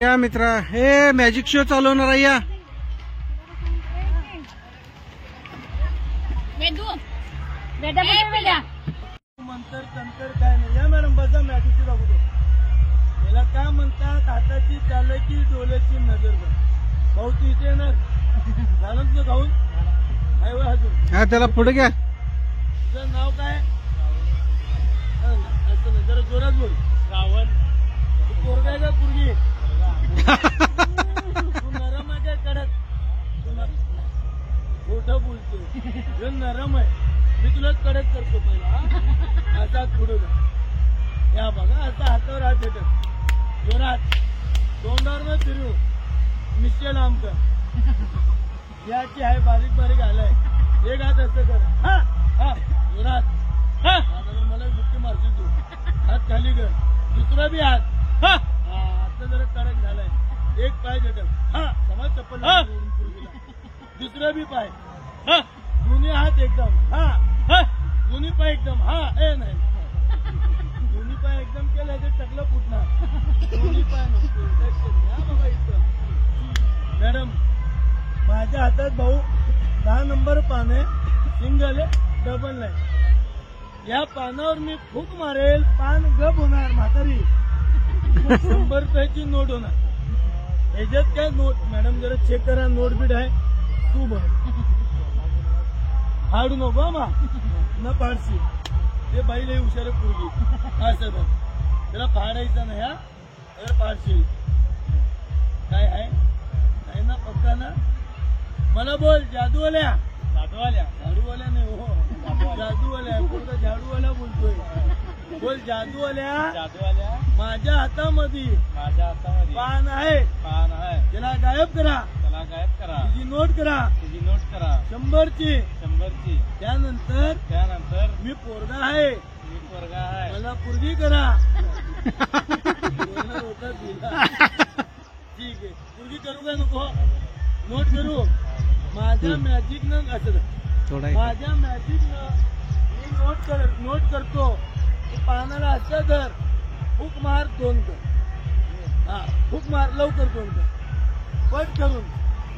या मित्रा हे मॅजिक शो चालवणार आहे या मंतर तंतर काय नाही या मॅडम बसा मॅजिकची दाखवतो याला काय म्हणतात हाताची चालायची डोळ्याची नजर भाऊ तू इथे येणार झालं तुझं खाऊन काय वय अजून हा त्याला पुढे घ्या तुझं नाव काय असं नाही जरा जोरात बोल रावण तू पोरगा आहे का पोरगी तू नरम आहे काय कडक खोटं बोलतो हे नरम आहे मी तुला कडक करतो पहिला असा पुढे जा या बघा असा हातावर हात ठेवत जोरात तोंडावर न फिरू मिशेल आमचं याची आहे बारीक बारीक आलाय एक हात असं कर हा हा जोरात हा मला बुक्की मारशील तू हात खाली कर दुसरा बी हात हा आता जरा कडक झालाय एक पाय झटक हा समाज चप्पल दुसरा बी पाय हा दोन्ही हात एकदम हा हा दोन्ही पाय एकदम हा ए नाही दोन्ही पाय एकदम केलं ते टकलं फुटणार दोन्ही पाय नसतो बाबा इथं मॅडम माझ्या हातात भाऊ 10 नंबर पान आहे सिंगल आहे डबल नाही या पानावर मी फूक मारेल पान गप होणार म्हातारी 100 रुपयाची नोट होणार याच्यात काय नोट मॅडम जरा चेक करा नोट बीट आहे तू बघ फाडू नको मा न फाडशी ते बाईला हुशार पूर्वी असं बघ त्याला फाडायचं नाही हा तर फाडशील काय आहे नाही ना पक्का ना मला बोल जादूवाल्या झाडूवाल्या नाही हो जादूवाल्या पुढचा झाडूवाला बोलतोय बोल जादूवाल्या माझ्या हातामध्ये पान आहे त्याला गायब करा तुझी नोट करा 100 ची त्यानंतर मी पोरगा आहे मला पोरगी करा ठीक आहे पोरगी करू का नको नोट करू माझ्या मॅजिक न असं माझ्या मॅजिक न मी नोट करतो पानाला असं धर फूक मार 2 कर हा फूक मार लवकर 2 कर पट करून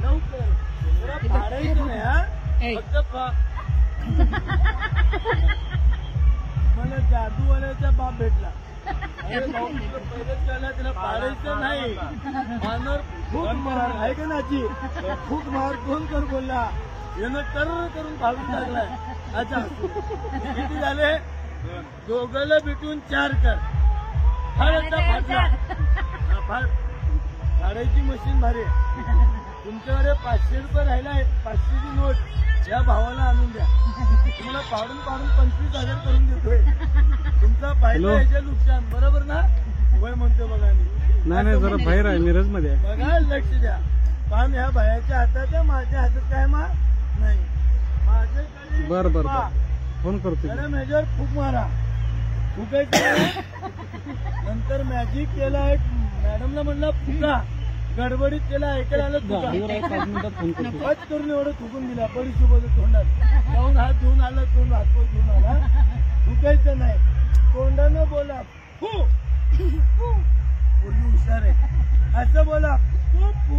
लवकर जरा फाडायचं नाही हा फक्त मला जादूवाल्याचा बाप भेटला अरे भाऊ पहिलेच त्याला फाडायचं नाही पानावर फूक मार आहे का नाची फूक मार 2 कर बोलला यानं टर करून फाडून टाकलाय अच्छा किती झाले दोघाला भेटून 4 कर फाडला फाडायची मशीन भारी तुमच्याकडे 500 रुपये राहिलाय 500 ची नोट या भावाला आणून द्या तुम्हाला पाडून 25,000 करून देतोय तुमचा फायदा याच्या नुकसान बरोबर ना वय म्हणतो बघा नाही जरा बाहेर आहे मिरज मध्ये बघा लक्ष द्या पान ह्या बायाच्या हातात आहे माझ्या हातात काय मा नाही माझ्याकडे बर फोन करतो मॅडम ह्याच्यावर फूक मारा फुकायचं नंतर मॅजिक केला एक मॅडमला म्हणला फुका गडबडीत केला ऐकायला आलं तुका पच करून एवढं थुकून दिला बडीसोबत तोंडात जाऊन हात घेऊन आला तोंड हातपाय घेऊन आला थुकायचं नाही तोंडानं बोला फू पूर्वी हुशार आहे असं बोला फू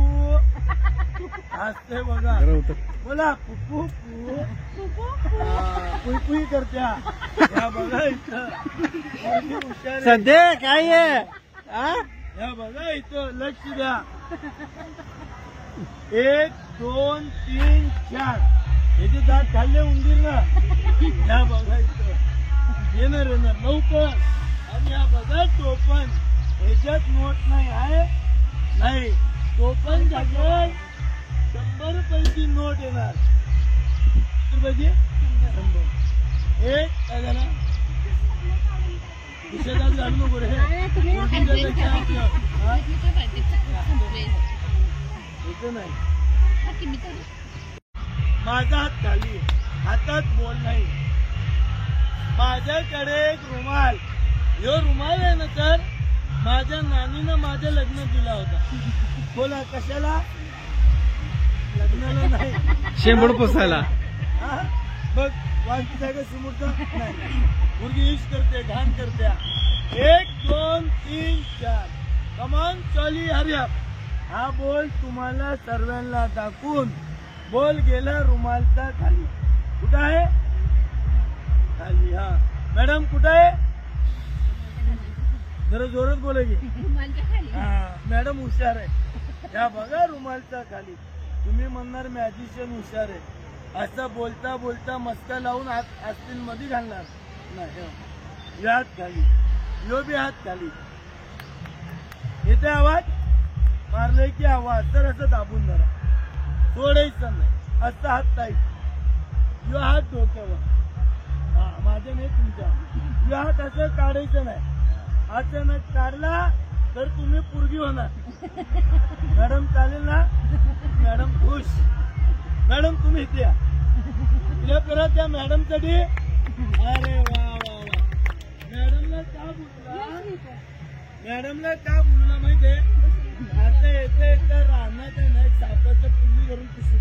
हसते बघा बोला फू पुई करत्या बघा इथं हुशार सध्या काय आहे या बघा इथं लक्ष द्या 1 2 3 4 याचे दात खाल्ले उंदीर ना या बघा इथं येणार लवकर आणि या बघा टोपण ह्याच्यात नोट नाही आहे नाही टोपण झालं 100 रुपयाची नोट येणार किती रुपयाची 100 एक काय झाला विषयात घालू नको रे नाही माझा हात खाली हातात बोल नाही माझ्याकडे एक रुमाल ह्यो रुमाल आहे ना तर माझ्या नानीनं माझ्या लग्न दिला होता बोला कशाला लग्नाला नाही शेंबूड पुसायला बघ वांकी जागा समोरचा नाही मुलगी इश करते घाण करत्या 1 2 3 4 कमॉन चली हरी अप. हा बोल तुम्हाला सर्वांना दाखवून बोल गेला रुमालचा खाली. कुठं आहे? खाली. हा मॅडम कुठं आहे? जरा जोरात बोला की. हा मॅडम हुशार आहे. या बघा रुमालचा खाली. तुम्ही म्हणणार मॅजिशियन हुशार आहे. असं बोलता बोलता मस्का लावून आस्तीन मध्ये घालणार नाही. यो हात खाली, यो बी हात खाली. येते आवाज? मारले की आवाज. तर असं दाबून धरा, सोडायचं नाही. असा हात टाईट. यो हात डोक्यावर. हा माझ्या नाही तुमच्या. यो हात असं काढायचं नाही. अचानक काढला तर तुम्ही पुरगी होणार. मॅडम चालेल ना? मॅडम खुश. मॅडम तुम्ही इथे या. क्लिअर करा त्या मॅडमसाठी. अरे वा वा वा. मॅडमला का बोलला? मॅडमला का बोलला माहितीये? आता येते तर राहणार आहे ना, एक सापाचं पिल्ली करून पिशवी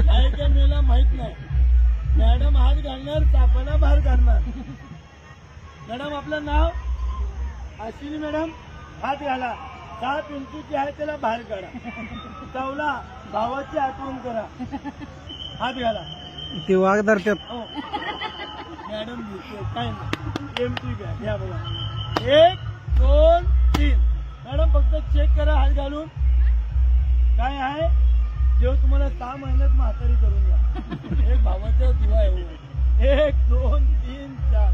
आहे का मेला माहित नाही. मॅडम हात घालणार, सापाला बाहेर काढणार. मॅडम आपलं नाव? अश्विनी मॅडम. हात घाला. 7 इंचीची आहे त्याला बाहेर काढा. चावला भावाची आठवण करा. हात घाला. ते वाघ धरतात. हो मॅडम दिसते काय नाही. एमटी घ्या. घ्या बघा. 1 2 3. मॅडम फक्त चेक करा हात घालून. काय आहे? देव तुम्हाला 6 महिन्यात म्हातारी करून द्या. एक भावाचा दुवा आहे. 1 2 3 4.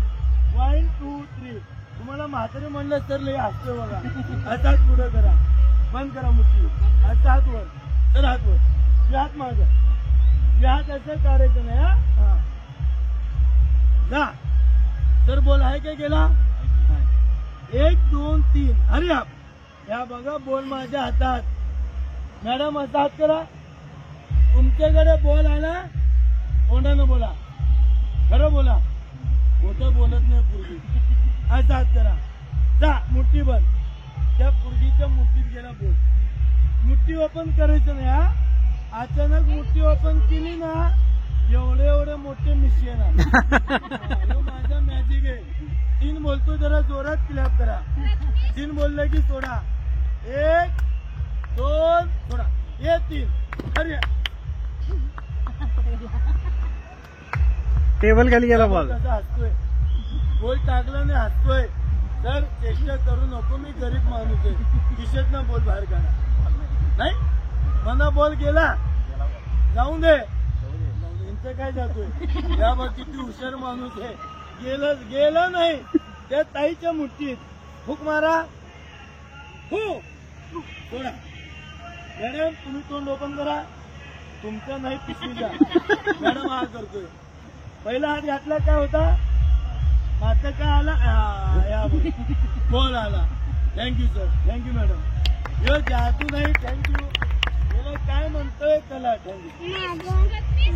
1 2 3. तुम्हाला म्हातारी म्हणलं तर लय हसतो बघा. असा हात पुढे करा. बंद करा मुठी. असा हात वर. तर हात वर. हे हात माग. हे हात असं काढायचं नाही. हा जा. तर बोल आहे काय गेला? 1 2 3. हरी आप. या बघा बोल माझ्या हातात. मॅडम असा हात करा. तुमच्याकडे बोल आला तोंडानं बोला. खरं बोला. खोटं बोलत नाही पूर्वी. असा हात करा. जा मुठी बंद. त्या पुरगीच्या मुठीत गेला बोल. मुठी ओपन करायचं नाही. हा अचानक मुठी ओपन केली ना, एवढे एवढे मोठे मिशी येणार. माझा मॅजिक आहे. 3 बोलतो जरा जोरात क्लॅप करा. 3 बोललं की सोडा. 1 2 सोडा. हे 3. अरे टेबल खाली गेला बॉल. कसा हसतोय. बोल टाकला नाही हसतोय. तर चेष्टा करू नको. मी गरीब माणूस आहे. खिशेत ना बोल बाहेर काढा. नाही मना बोल गेला जाऊन दे. यांचं काय जातोय? या बघ किती हुशार माणूस आहे. गेलं नाही. त्या ताईच्या मुठीत हुक मारा. हो सोडा. मॅडम तुम्ही तोंड ओपन करा. तुमचं नाही पिशवीचा. मॅडम हा करतोय. पहिला हात घातला काय होता? माता काय आला? या बोल आला. Thank you sir. Thank you madam. यो जादू नाही. थँक्यू. काय म्हणतोय त्याला थँक्यू.